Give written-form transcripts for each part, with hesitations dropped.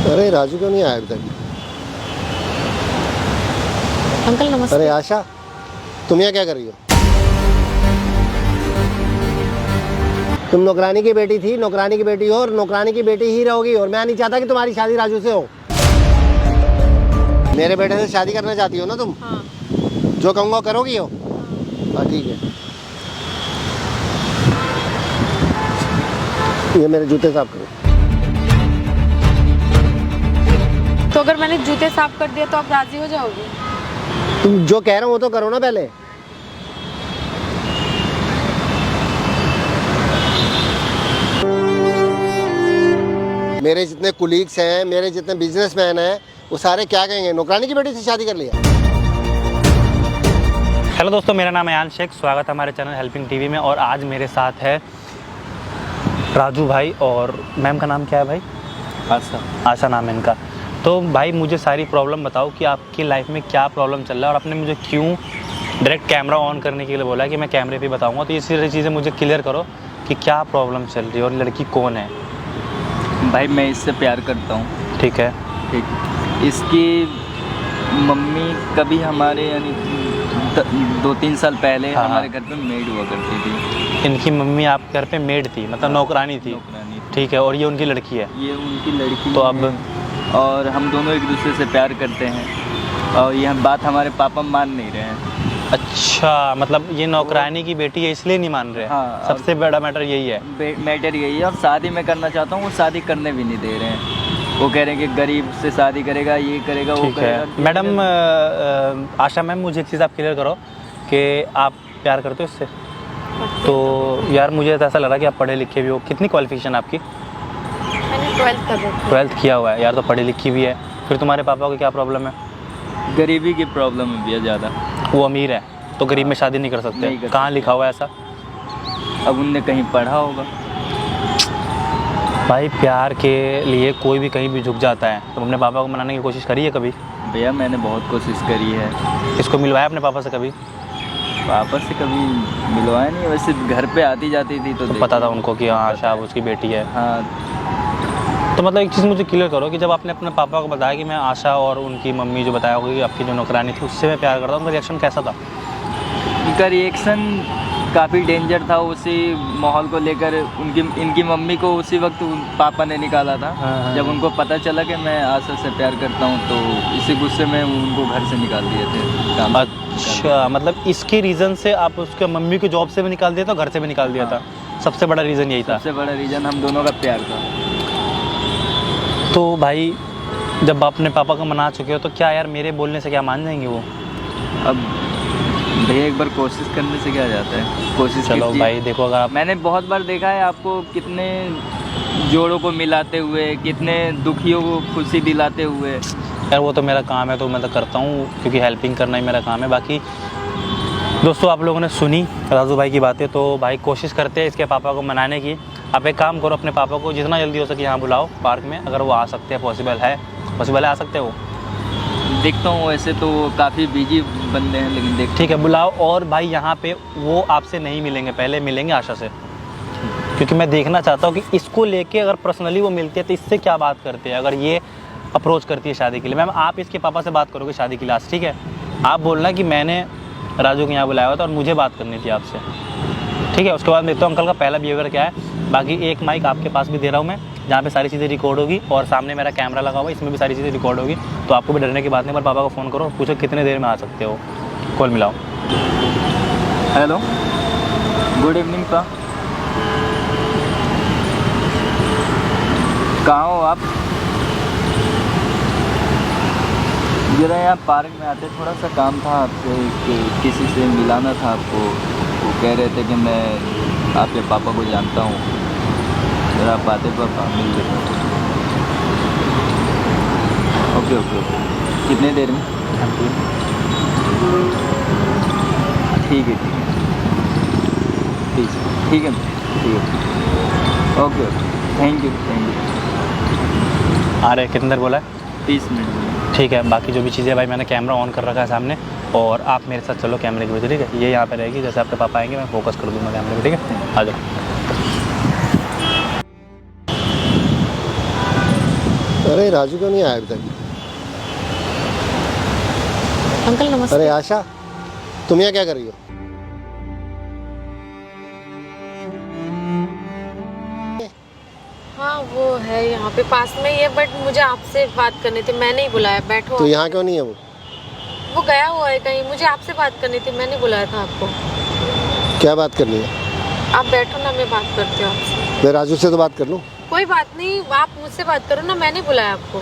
अरे राजू क्यों नहीं आया अभी तक? अंकल नमस्ते। अरे आशा, तुम यहाँ क्या कर रही हो? तुम नौकरानी की बेटी थी, नौकरानी की बेटी हो और नौकरानी की बेटी ही रहोगी। और मैं नहीं चाहता कि तुम्हारी शादी राजू से हो। मेरे बेटे से शादी करना चाहती हो ना तुम? हाँ। जो कहूँगा करोगी हो? हाँ ठीक है। ये मेरे जूते साफ करो। तो अगर मैंने जूते साफ कर दिया तो आप राजी हो जाओगे? तुम जो कह रहे हो वो तो करो ना पहले। मेरे जितने कुलीग्स हैं, मेरे जितने बिजनेसमैन हैं, वो सारे क्या कहेंगे, नौकरानी की बेटी से शादी कर लिया। हेलो दोस्तों, मेरा नाम है आयान शेख। स्वागत है हमारे चैनल हेल्पिंग टीवी में। और आज मेरे साथ है राजू भाई और मैम का नाम क्या है भाई? आशा नाम है इनका। तो भाई मुझे सारी प्रॉब्लम बताओ कि आपकी लाइफ में क्या प्रॉब्लम चल रहा है और आपने मुझे क्यों डायरेक्ट कैमरा ऑन करने के लिए बोला है कि मैं कैमरे पे बताऊंगा। तो ये सारी चीज़ें मुझे क्लियर करो कि क्या प्रॉब्लम चल रही है और लड़की कौन है। भाई मैं इससे प्यार करता हूँ। ठीक है। ठीक। इसकी मम्मी कभी हमारे यानी 2-3 साल पहले हाँ। हमारे घर पे मेड हुआ करती थी। इनकी मम्मी आपके घर पे मेड थी, मतलब नौकरानी थी? नौकरानी थी। ठीक है। और ये उनकी लड़की है? ये उनकी लड़की तो है। अब और हम दोनों एक दूसरे से प्यार करते हैं और यह बात हमारे पापा मान नहीं रहे हैं। अच्छा, मतलब ये नौकरानी की बेटी है इसलिए नहीं मान रहे? हाँ। सबसे बड़ा मैटर यही है। मैटर यही है। और शादी मैं करना चाहता हूँ, वो शादी करने भी नहीं दे रहे हैं। वो कह रहे हैं कि गरीब से शादी करेगा, ये करेगा, वो ठीक है। करेगा। मैडम आशा मैम, मुझे एक चीज़ आप क्लियर करो कि आप प्यार करते हो इससे? तो यार मुझे तो ऐसा लग रहा है कि आप पढ़े लिखे भी हो। कितनी क्वालिफिकेशन आपकी? मैंने 12th कर रखी है। 12th किया हुआ है यार, तो पढ़ी लिखी भी है। फिर तुम्हारे पापा को क्या प्रॉब्लम है? गरीबी की प्रॉब्लम है भैया ज़्यादा। वो अमीर है तो गरीब में शादी नहीं कर सकते? नहीं कर कहाँ लिखा हुआ है ऐसा? अब उनने कहीं पढ़ा होगा। भाई प्यार के लिए कोई भी कहीं भी झुक जाता है। तुम अपने पापा को मनाने की कोशिश करी है कभी? भैया मैंने बहुत कोशिश करी है। इसको मिलवाया अपने पापा से कभी? पापा से कभी मिलवाया नहीं। वैसे घर पे आती जाती थी तो पता था उनको कि हाँ आशा उसकी बेटी है? हाँ। तो मतलब एक चीज़ मुझे क्लियर करो कि जब आपने अपने पापा को बताया कि मैं आशा और उनकी मम्मी जो बताया होगी कि आपकी जो नौकरानी थी उससे मैं प्यार करता हूँ, उनका रिएक्शन कैसा था? उनका रिएक्शन काफ़ी डेंजर था। उसी माहौल को लेकर इनकी मम्मी को उसी वक्त पापा ने निकाला था। हाँ। जब उनको पता चला कि मैं आशा से प्यार करता हूँ तो इसी गुस्से में उनको घर से निकाल दिए थे काम से। अच्छा, मतलब इसके रीज़न से आप उसके मम्मी को जॉब से भी निकाल दिया था, घर से भी निकाल दिया था? सबसे बड़ा रीज़न यही था? सबसे बड़ा रीज़न हम दोनों का प्यार था। तो भाई जब आप अपने पापा को मना चुके हो तो क्या यार मेरे बोलने से क्या मान जाएंगे वो? अब भैया एक बार कोशिश करने से क्या जाता है, कोशिश चलो कीजिए। भाई देखो, अगर आप मैंने बहुत बार देखा है आपको कितने जोड़ों को मिलाते हुए, कितने दुखियों को खुशी दिलाते हुए। यार वो तो मेरा काम है तो मैं तो करता हूँ, क्योंकि हेल्पिंग करना ही मेरा काम है। बाकी दोस्तों आप लोगों ने सुनी राजू भाई की बातें, तो भाई कोशिश करते हैं इसके पापा को मनाने की। आप एक काम करो, अपने पापा को जितना जल्दी हो सके यहाँ बुलाओ पार्क में, अगर वो आ सकते हैं। पॉसिबल है आ सकते हैं वो? देखता हूँ, वैसे तो काफ़ी बिजी बंदे हैं लेकिन देख। ठीक है, बुलाओ। और भाई यहाँ पे वो आपसे नहीं मिलेंगे, पहले मिलेंगे आशा से, क्योंकि मैं देखना चाहता हूँ कि इसको लेके अगर पर्सनली वो मिलते हैं तो इससे क्या बात करते हैं। अगर ये अप्रोच करती है शादी के लिए, मैम आप इसके पापा से बात करोगे शादी की लास्ट, ठीक है? आप बोलना कि मैंने राजू को यहाँ बुलाया हुआ था और मुझे बात करनी थी आपसे, ठीक है? उसके बाद देखता हूँ अंकल का पहला बिहेवियर क्या है। बाकी एक माइक आपके पास भी दे रहा हूँ मैं, जहाँ पे सारी चीज़ें रिकॉर्ड होगी, और सामने मेरा कैमरा लगा हुआ है, इसमें भी सारी चीज़ें रिकॉर्ड होगी। तो आपको भी डरने की बात नहीं। पर पापा को फ़ोन करो, पूछो कितने देर में आ सकते हो। कॉल मिलाओ। हेलो, गुड इवनिंग पा। कहाँ हो आप? जरा यहाँ पार्क में आते, थोड़ा सा काम था आपसे, किसी से मिलाना था आपको। वो कह रहे थे कि मैं आपके पापा को जानता हूँ, जरा आप आते पापा मिल लेते। Okay okay okay. कितने देर में? ठीक है ठीक है ओके ओके। Thank you. आ रहे कितनी देर बोला है? 30 मिनट। ठीक है। बाकी जो भी चीज़ें भाई मैंने कैमरा ऑन कर रखा है सामने, और आप मेरे साथ चलो कैमरे के पीछे, ठीक है? ये यहाँ पे रहेगी, जैसे आपके पापा आएंगे मैं फोकस कर दूँगा कैमरे पे, ठीक है? आ जाओ। अरे राजू क्यों नहीं आया अभी तक? अंकल नमस्ते। अरे आशा, तुम यहाँ क्या कर रही हो? हाँ वो है यहाँ पे पास में ही है, बट मुझे आपसे बात करनी थी, मैंने ही बुलाया। बैठो। तो यहाँ क्यों नहीं है वो? वो गया हुआ है कहीं, मुझे आपसे बात करनी थी, मैंने बुलाया था आपको। क्या बात करनी है? आप बैठो ना, मैं बात करती हूँ आपसे। मैं राजू से तो बात कर लूँ। कोई बात नहीं, आप मुझसे बात करो ना, मैंने बुलाया आपको।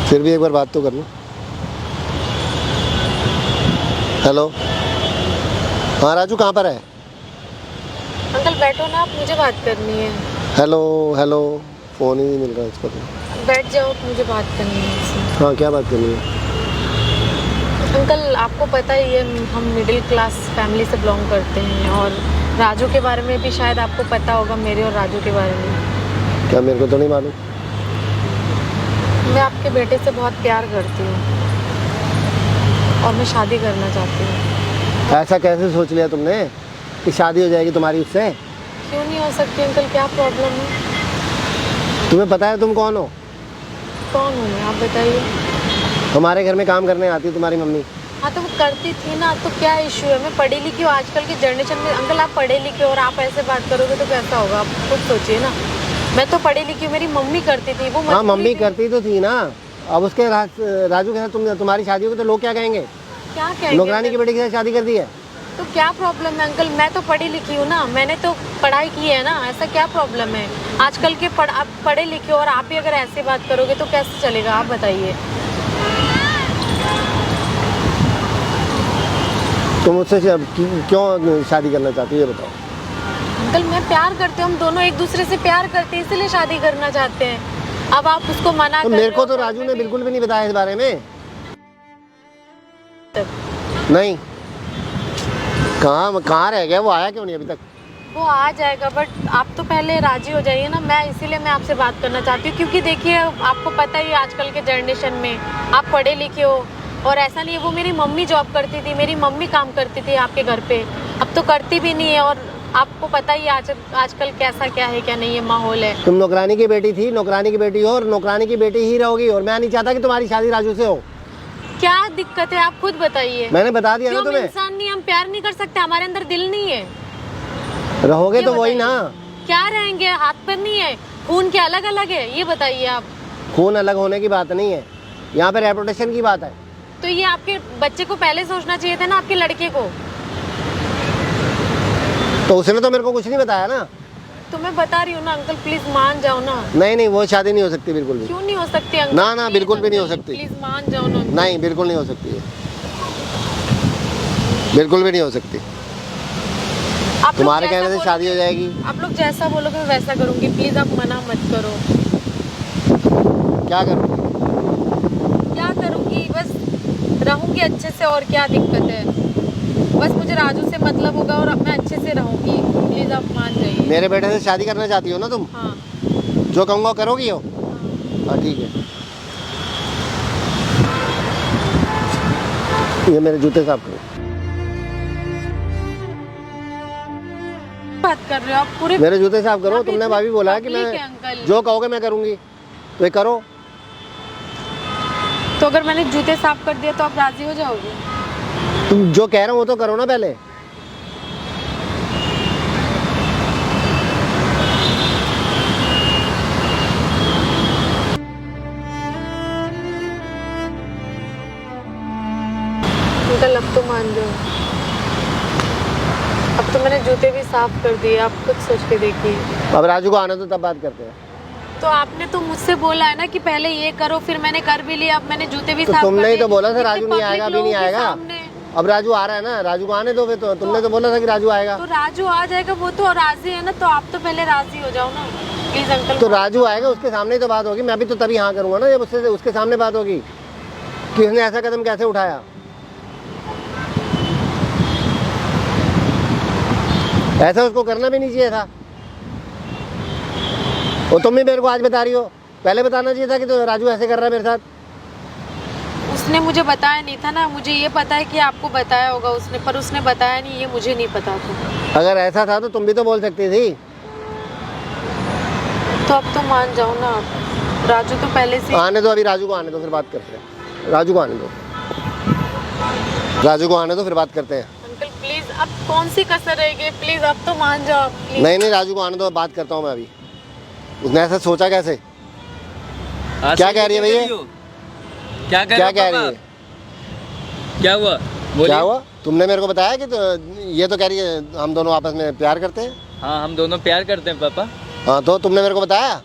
फिर भी एक बार बात तो कर लूँ। हेलो, हाँ राजू कहाँ पर है? अंकल बैठो ना, आप मुझे बात करनी है। हेलो हेलो, फ़ोन ही नहीं मिल रहा इसका तो। बैठ जाओ, मुझे बात करनी है आपसे। हाँ क्या बात करनी है? अंकल आपको पता ही है, हम मिडिल क्लास फैमिली से बिलोंग करते हैं, और राजू के बारे में भी शायद आपको पता होगा, मेरे और राजू के बारे में। क्या मेरे को तो नहीं मालूम। मैं आपके बेटे से बहुत प्यार करती हूँ और मैं शादी करना चाहती हूँ। ऐसा कैसे सोच लिया तुमने कि शादी हो जाएगी तुम्हारी उससे? क्यों नहीं हो सकती अंकल, क्या प्रॉब्लम है? तुम्हें पता है तुम कौन हो? कौन हूँ मैं, आप बताइए। हमारे घर में काम करने आती है तुम्हारी मम्मी। हाँ तो वो करती थी ना, तो क्या इशू है? मैं पढ़ी लिखी हूँ, आजकल की जनरेशन में अंकल आप पढ़े लिखे हो और आप ऐसे बात करोगे तो कैसा होगा? आप खुद सोचिए ना। मैं तो पढ़ी लिखी हूँ, मेरी मम्मी करती थी वो। हाँ मम्मी मजबूरी थी। करती तो थी ना। अब उसके राजू के साथ तुम्हारी शादी होगी तो लोग क्या कहेंगे? क्या कहेंगे? नौकरानी की बेटी के साथ शादी कर दी है। तो क्या प्रॉब्लम है अंकल? मैं तो पढ़ी लिखी हूँ ना, मैंने तो पढ़ाई की है ना, ऐसा क्या प्रॉब्लम है? आजकल के आप पढ़े लिखे हो और आप ही अगर ऐसे बात करोगे तो कैसे चलेगा? आप बताइए। तुम मुझसे क्यों शादी करना चाहती हो ये बताओ? अंकल मैं प्यार करती हूँ, हम दोनों एक दूसरे से प्यार करते हैं, इसलिए शादी करना चाहते हैं। अब आप उसको मना तो कर मेरे रहे को हो, तो राजू ने बिल्कुल भी नहीं बताया इस बारे में। तक। नहीं, कहाँ रह गया वो? आया क्यों नहीं अभी तक? वो आ जाएगा, बट आप तो पहले राजी हो जाइए ना। मैं इसीलिए मैं आपसे बात करना चाहती हूँ, क्योंकि देखिए आपको पता ही है आजकल के जनरेशन में आप पढ़े लिखे हो, और ऐसा नहीं है। वो मेरी मम्मी जॉब करती थी, मेरी मम्मी काम करती थी आपके घर पे, अब तो करती भी नहीं है। और आपको पता ही आजकल कैसा क्या है क्या नहीं है माहौल है। तुम नौकरानी की बेटी थी, नौकरानी की बेटी हो और नौकरानी की बेटी ही रहोगी, और मैं नहीं चाहता कि तुम्हारी शादी राजू से हो। क्या दिक्कत है आप खुद बताइए। मैंने बता दिया ना क्यों हम तुम्हें। इंसान नहीं, हम प्यार नहीं कर सकते? हमारे अंदर दिल नहीं है? रहोगे ये तो वही बताइए। ना। क्या रहेंगे? हाथ पर नहीं है? खून के अलग अलग है? ये बताइए आप। खून अलग होने की बात नहीं है, यहाँ पे रेपुटेशन की बात है। तो ये आपके बच्चे को पहले सोचना चाहिए था ना, आपके लड़के को। तो उसने तो मेरे को कुछ नहीं बताया ना। तो मैं बता रही हूँ ना अंकल, प्लीज मान जाओ ना। नहीं नहीं, वो शादी नहीं हो सकती बिल्कुल भी। क्यों नहीं हो सकती अंकल? ना ना, बिल्कुल भी नहीं हो सकती। प्लीज मान जाओ ना। नहीं, बिल्कुल नहीं हो सकती है, बिल्कुल भी नहीं हो सकती। आप लोग तुम्हारे जैसा कहने से बोलोगे- शादी हो जाएगी। आप लोग जैसा बोलोगे मैं वैसा करूंगी, प्लीज आप मना मत करो। क्या करूँगी? क्या करूंगी? बस रहूंगी अच्छे से, और क्या दिक्कत है? बस मुझे राजू से मतलब होगा और मैं अच्छे से रहूंगी, प्लीज आप मान जाइए। मेरे बेटे से शादी करना चाहती हो ना तुम? हाँ। जो कहूँगा करोगी हो? हाँ ठीक है। ये मेरे जूते साफ करो। बात कर रहे हो आप? पूरे मेरे जूते साफ करो। यहाँ पे तुमने इतनी भाभी बोला है कि पब्लिक है मैं अंकल। जो कहोगे मैं करूँगी, तो ये करो। तो अगर मैंने जूते साफ कर दिया तो आप राजी हो जाओगे? तुम जो कह रहे हो वो तो करो ना पहले। अंकल अब तो मान जाओ, अब तो मैंने जूते भी साफ कर दिए, आप खुद सोच के देखिए। अब राजू को आने दो, तब बात करते हैं। तो आपने तो मुझसे बोला है ना कि पहले ये करो, फिर मैंने कर भी लिया, अब मैंने जूते भी तो साफ कर तुमने ही दिए। तो बोला था इतने राजू नहीं public आएगा, अभी लोगों नहीं के आएगा। सामने। अब राजू आ रहा है ना, राजू को आने दो फिर। तो तुमने तो बोला था कि राजू आएगा। तो राजू आ जाएगा, वो तो राजी है ना, तो आप तो पहले राजी हो जाओ ना प्लीज अंकल। तो राजू आएगा, उसके सामने ही तो बात होगी। मैं भी तो तभी हाँ करूँगा ना जब उससे उसके सामने बात होगी कि उसने ऐसा कदम कैसे उठाया। ऐसा उसको करना भी नहीं चाहिए था। और तुम भी मेरे को आज बता रही हो, पहले बताना चाहिए था कि तो राजू ऐसे कर रहा है मेरे साथ। उसने मुझे बताया नहीं था ना, मुझे ये पता है कि आपको बताया होगा उसने, पर उसने बताया नहीं, ये मुझे नहीं पता था। अगर ऐसा था तो तुम भी तो बोल सकती थी। तो अब तो मान जाओ ना आप। राजू तो पहले से आने दो, अभी राजू को आने दो, फिर बात करते हैं। राजू को आने दो, राजू को आने दो, फिर बात करते हैं। अंकल प्लीज, अब कौन सी कसर रह गई, प्लीज अब तो मान जाओ प्लीज। नहीं नहीं, राजू को आने दो, बात करता हूँ मैं अभी। उसने ऐसा सोचा कैसे? क्या कह रही है भैया? क्या क्या कह रही है? क्या हुआ? क्या हुआ? तुमने मेरे को बताया कि ये तो कह रही है हम दोनों आपस में प्यार करते हैं। हाँ, हम दोनों प्यार करते हैं पापा। हाँ, तो तुमने मेरे को बताया?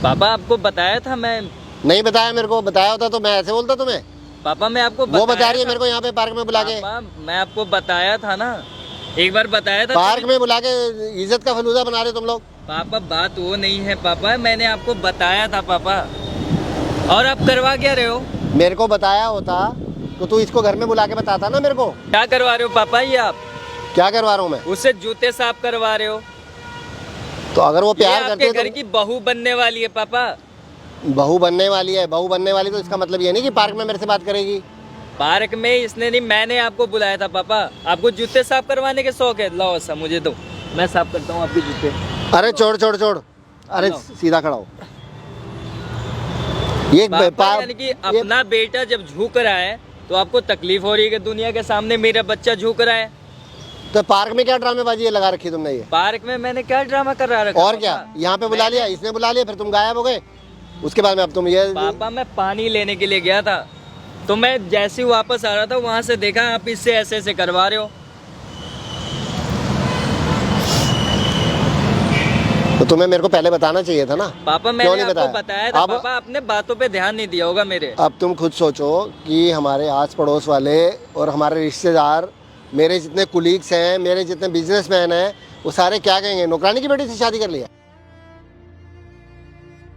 पापा आपको बताया था मैं। नहीं बताया मेरे को, बताया होता तो मैं ऐसे बोलता तुम्हें। पापा मैं आपको वो बता रही है मेरे को यहाँ पे पार्क में बुला के। पापा मैं आपको बताया था ना, एक बार बताया था। पार्क में बुला के इज्जत का फलूदा बना रहे तुम लोग। पापा बात वो नहीं है पापा, मैंने आपको बताया था पापा, और आप करवा क्या रहे हो? मेरे को बताया होता तो तू इसको घर में बुला के बताता ना मेरे को। क्या करवा रहे हो पापा ये आप? क्या करवा रहा हूँ मैं? उससे जूते साफ करवा रहे हो। तो अगर वो ये प्यार आपके करते घर तो की बहू बनने वाली है पापा। बहू बनने वाली है। बहू बनने वाली तो इसका मतलब ये नहीं कि पार्क में मेरे से बात करेगी। पार्क में इसने नहीं, मैंने आपको बुलाया था पापा। आपको जूते साफ करवाने के शौक है? लाओ ऐसा मुझे दो, मैं साफ करता हूँ आपके जूते। अरे छोड़ छोड़ छोड़, अरे सीधा खड़ा हो। ये पापा यानी कि अपना बेटा जब झुक रहा है तो आपको तकलीफ हो रही है कि दुनिया के सामने मेरा बच्चा झुक रहा है। तो पार्क में क्या ड्रामेबाजी लगा रखी तुमने? ये पार्क में मैंने क्या ड्रामा कर रहा और क्या? यहाँ पे बुला लिया, इसने बुला लिया, फिर तुम गायब हो गए। उसके बाद में अब तुम ये पापा मैं पानी लेने के लिए गया था, तो मैं जैसे ही वापस आ रहा था वहां से देखा आप इससे ऐसे ऐसे करवा रहे हो। तो तुम्हें मेरे को पहले बताना चाहिए था ना। पापा क्यों मैंने नहीं आपको बताया? बताया था अब पापा, आपने बातों पे ध्यान नहीं दिया होगा मेरे। अब तुम खुद सोचो कि हमारे आस पड़ोस वाले और हमारे रिश्तेदार, मेरे जितने कुलीग्स हैं, मेरे जितने बिजनेसमैन हैं, वो सारे क्या कहेंगे? नौकरानी की बेटी से शादी कर लिया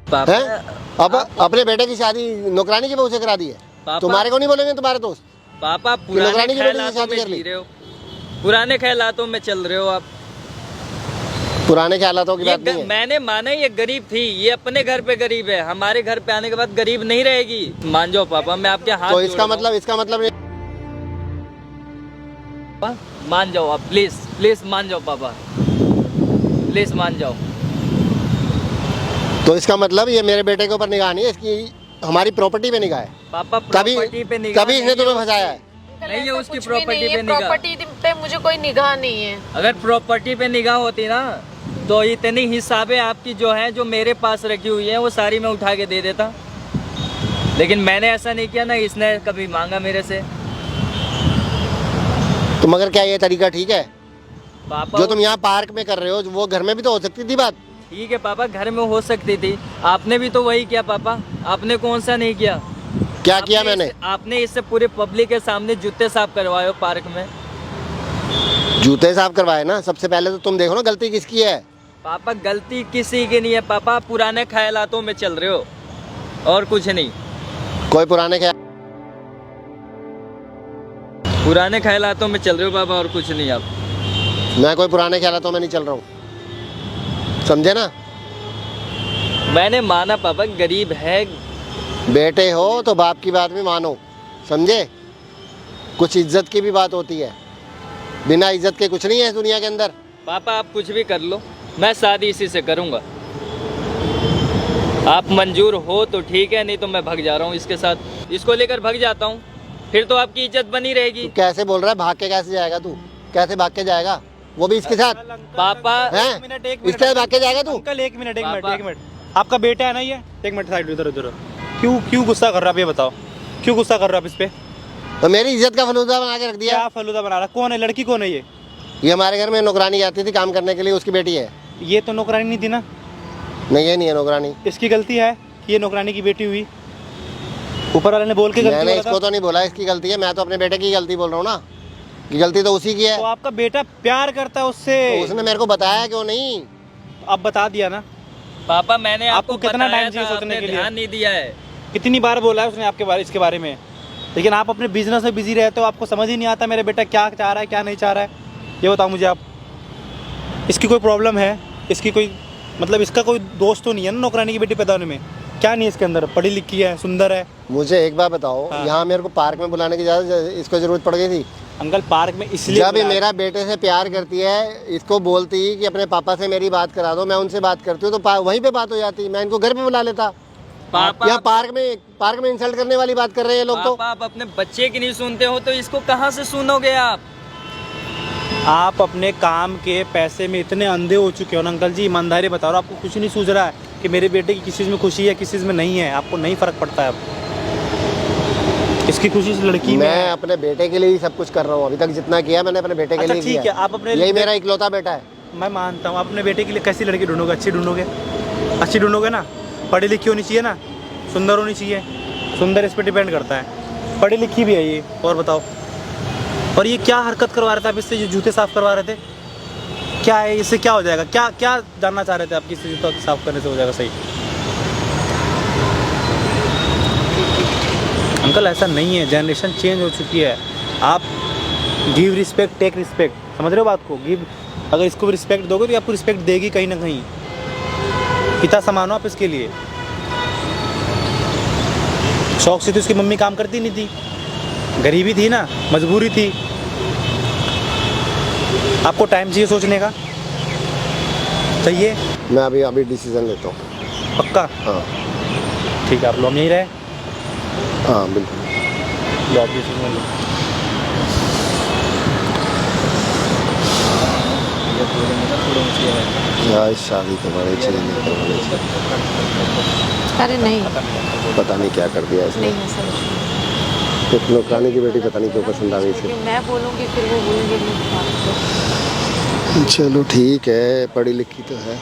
पापा है? अब अपने बेटे की शादी नौकरानी की बहू से करा दी है। पापा- तुम्हारे को नहीं बोलेंगे तुम्हारे दोस्त? पापा नौकरानी पुराने की बेटी से ख्यालातों शादी में कर ली? जी रहे हो, पुराने ख्यालातों में चल रहे हो आप। पुराने ख्यालातों की बात नहीं है। मैंने माना ये गरीब थी, ये अपने घर पे गरीब है, हमारे घर पे आने के बाद गरीब नहीं रहेगी। मान जाओ पापा, मैं आपके हाथ तो जोड़ इसका रहा हूं। मतलब नहीं। मान जाओ आप, प्लीज प्लीज मान जाओ पापा, प्लीज मान जाओ। तो इसका मतलब ये मेरे बेटे के ऊपर निगाह नहीं है, इसकी हमारी प्रॉपर्टी पे निगाह है। पापा कभी प्रॉपर्टी पे निगाह कभी इसने नहीं तुम्हें है फंसाया है? अंकल, नहीं है ऐसा उसकी कुछ भी प्रॉपर्टी नहीं है, पे निगाह। प्रॉपर्टी पे मुझे कोई निगाह नहीं है। अगर प्रॉपर्टी पे निगाह होती ना तो इतनी हिसाबें आपकी जो है, जो मेरे पास रखी हुई है, वो सारी मैं उठा के दे देता। लेकिन मैंने ऐसा नहीं किया ना, इसने कभी मांगा मेरे से। तो मगर क्या ये तरीका ठीक है? पापा जो तुम यहाँ पार्क में कर रहे हो, वो घर में भी तो हो सकती थी बात। ठीक है पापा, घर में हो सकती थी, आपने भी तो वही किया पापा। आपने कौन सा नहीं किया? क्या किया मैंने? आपने इससे पूरे पब्लिक के सामने जूते साफ करवाए हो पार्क में। जूते साफ करवाए ना। सबसे पहले तो तुम देखो ना गलती किसकी है। पापा गलती किसी की नहीं है पापा, आप पुराने ख्यालातों में चल रहे हो और कुछ नहीं। कोई पुराने ख्याल पुराने ख्यालातों में चल रहे हो पापा और कुछ नहीं आप। मैं कोई पुराने ख्यालातों में नहीं चल रहा हूँ, समझे ना? मैंने माना पापा गरीब है। बेटे हो तो बाप की बात भी मानो, समझे? कुछ इज्जत की भी बात होती है, बिना इज्जत के कुछ नहीं है इस दुनिया के अंदर। पापा आप कुछ भी कर लो, मैं शादी इसी से करूंगा। आप मंजूर हो तो ठीक है, नहीं तो मैं भाग जा रहा हूँ इसके साथ, इसको लेकर भाग जाता हूँ, फिर तो आपकी इज्जत बनी रहेगी। तू कैसे बोल रहा है? भाग के कैसे जाएगा तू? कैसे भाग के जाएगा? वो भी इसके साथ पापा हैं? इसके साथ भाग के जाएगा तू? अंकल एक मिनट पापा। एक मिनट, आपका बेटा है ना ये? एक मिनट साइड इधर उधर। क्यों गुस्सा कर रहा है आप? ये बताओ, क्यों गुस्सा कर रहा है आप इस पे? तो मेरी इज्जत का फलूदा बना के रख दिया। क्या फलूदा बना रहा? कौन है? लड़की कौन है ये? ये हमारे घर में नौकरानी आती थी काम करने के लिए, उसकी बेटी है। ये तो नौकरानी नहीं थी ना? नहीं, ये नहीं है नौकरानी। इसकी गलती है कि ये नौकरानी की बेटी हुई? ऊपर वाले ने बोल के गलती मैंने बोला इसको था? तो नहीं बोला इसकी गलती है, मैं तो अपने बेटे की गलती बोल रहा हूँ ना, कि गलती तो उसी की है। तो आपका बेटा प्यार करता है उससे, तो उसने मेरे को बताया क्यों नहीं? अब बता दिया ना। पापा मैंने आपको आपको कितना बताया टाइम चाहिए था, सोचने आपने के लिए? ध्यान नहीं दिया है। कितनी बार बोला है उसने आपके बारे, इसके बारे में, लेकिन आप अपने बिजनेस में बिजी रहते हो, आपको समझ ही नहीं आता मेरा बेटा क्या चाह रहा है क्या नहीं चाह रहा है। ये बताओ मुझे आप, इसकी कोई प्रॉब्लम है? इसकी कोई मतलब इसका कोई दोस्त तो नहीं है ना नौकरानी की बेटी पैदा होने में? क्या नहीं है इसके अंदर? पढ़ी लिखी है, सुंदर है। मुझे एक बात बताओ, हाँ। यहाँ मेरे को पार्क में बुलाने की इसको जरूरत पड़ गई थी? अंकल पार्क में इसलिए जब ये बुलाया- मेरा बेटे से प्यार करती है, इसको बोलती कि अपने पापा से मेरी बात करा दो, मैं उनसे बात करती हूँ, तो वहीं पे बात हो जाती। मैं इनको घर पे बुला लेता। पापा या पार्क में इंसल्ट करने वाली बात कर रहे हैं ये लोग। तो पापा आप अपने बच्चे की नहीं सुनते हो तो इसको कहाँ से सुनोगे आप अपने काम के पैसे में इतने अंधे हो चुके हो ना अंकल जी, ईमानदारी बता रहा हूँ, आपको कुछ नहीं सूझ रहा है कि मेरे बेटे की किस चीज़ में खुशी है, किस चीज़ में नहीं है। आपको नहीं फ़र्क पड़ता है अब। इसकी खुशी इस लड़की में मैं है। अपने बेटे के लिए ही सब कुछ कर रहा हूँ। अभी तक जितना किया मैंने अपने बेटे के अच्छा लिए ठीक किया। है, आप अपने यही मेरा इकलौता बेटा है। मैं मानता हूँ, अपने बेटे के लिए कैसी लड़की ढूंढोगे? अच्छी ढूंढोगे? अच्छी ढूंढोगे ना? पढ़ी लिखी होनी चाहिए ना, सुंदर होनी चाहिए। सुंदर इस पर डिपेंड करता है। पढ़ी लिखी भी है ये। और बताओ, और ये क्या हरकत करवा रहे थे आप इससे, जो जूते साफ करवा रहे थे? क्या है इससे, क्या हो जाएगा? क्या क्या जानना चाह रहे थे आप कि इससे जूता साफ करने से हो जाएगा सही? अंकल ऐसा नहीं है, जनरेशन चेंज हो चुकी है। आप गिव रिस्पेक्ट टेक रिस्पेक्ट, समझ रहे हो बात को? गिव, अगर इसको भी रिस्पेक्ट दोगे तो आपको रिस्पेक्ट देगी कहीं ना कहीं। पिता समान हो आप इसके लिए। शौक से तो उसकी मम्मी काम करती नहीं थी, गरीबी थी ना, मजबूरी थी। आपको टाइम चाहिए सोचने का, चाहिए। मैं अभी डिसीजन लेता हूँ। पक्का? हाँ ठीक है, आप लोग यहीं रहे। हाँ बिल्कुल। लो आप डिसीजन लो। यार शादी करवानी चाहिए, नहीं करवानी चाहिए, अरे नहीं, पता नहीं क्या कर दिया इसने। नहीं ऐसा कुछ एक नौकरानी की बेटी पता नहीं क्यों पसंद आ गई नहीं। इसे। मैं बोलूँगी फिर वो बोलेंगे नहीं। चलो ठीक है, पढ़ी लिखी तो है,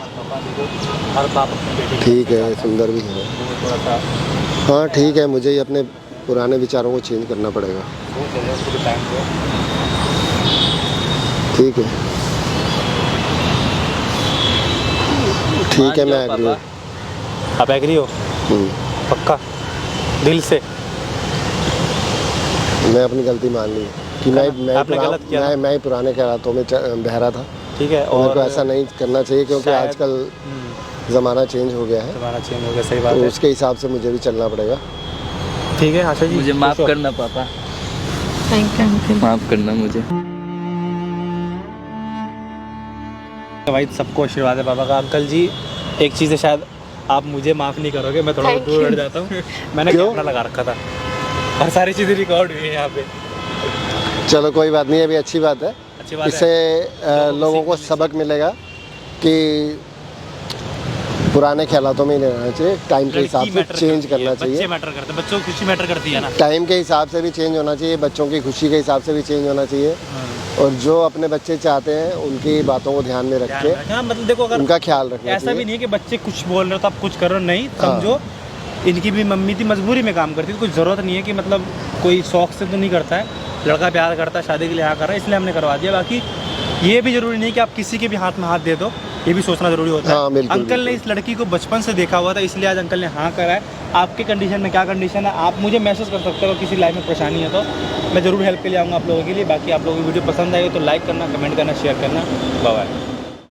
हर बाप अपने बेटे ठीक है, सुंदर भी है। को थोड़ा सा हाँ ठीक है, मुझे ही अपने पुराने विचारों को चेंज करना पड़ेगा। सोच ले, उसको भी टाइम दो। ठीक है, ठीक है, मैं एग्री हूँ। आप एग्री हो? हम्म, पक्का? दिल से? मैं अपनी गलती मान ली कि आपने गलत किया ना? मैं ही पुराने ख्यालों में बह रहा था। ठीक है। और मेरे और को ऐसा नहीं करना चाहिए, क्योंकि शायद- आजकल ज़माना चेंज हो गया है, तुम्हारा चेंज हो गया, सही बात तो है। उसके हिसाब से मुझे भी चलना पड़ेगा। ठीक है आशा जी, मुझे माफ़ खुश हो? करना पापा, थैंक यू अंकल। माफ़ करना मुझे। भाई सबको आशीर्वाद है पापा का। अंकल जी एक चीज़ है, शायद आप मुझे माफ़ नहीं करोगे, मैं थोड़ा Thank दूर you. हट जाता हूँ। मैंने क्यों? कैमरा लगा रखा था और सारी चीज़ें रिकॉर्ड हुई है यहाँ पे। चलो कोई बात नहीं, अभी अच्छी बात है। अच्छी बात इससे है। लोगों को सबक मिलेगा कि पुराने ख्यालों में नहीं रहना चाहिए, टाइम के हिसाब से चेंज करना बच्चे चाहिए। मैटर करते हैं, बच्चों की खुशी मैटर करती है ना। टाइम के हिसाब से भी चेंज होना चाहिए, बच्चों की खुशी के हिसाब से भी चेंज होना चाहिए। और जो अपने बच्चे चाहते हैं उनकी बातों को ध्यान में रख ध्यान के रखना, मतलब देखो अगर उनका ख्याल रखना ऐसा भी चाहिए। नहीं है कि बच्चे कुछ बोल रहे हो तो आप कुछ कर रहे हो, नहीं। हाँ। समझो इनकी भी मम्मी थी, मजबूरी में काम करती थी, कुछ ज़रूरत नहीं है कि मतलब कोई शौक से तो नहीं करता है। लड़का प्यार करता है, शादी के लिए हाँ कर रहा है, इसलिए हमने करवा दिया। बाकी ये भी ज़रूरी नहीं कि आप किसी के भी हाथ में हाथ दे दो, ये भी सोचना ज़रूरी होता है। हाँ, बिल्कुल, अंकल ने इस लड़की को बचपन से देखा हुआ था, इसलिए आज अंकल ने हाँ करा है। आपके कंडीशन में क्या कंडीशन है, आप मुझे मैसेज कर सकते हो। अगर किसी लाइफ में परेशानी है तो मैं ज़रूर हेल्प के लिए आऊँगा आप लोगों के लिए। बाकी आप लोगों की वीडियो पसंद आई हो तो लाइक करना, कमेंट करना, शेयर करना। Bye bye.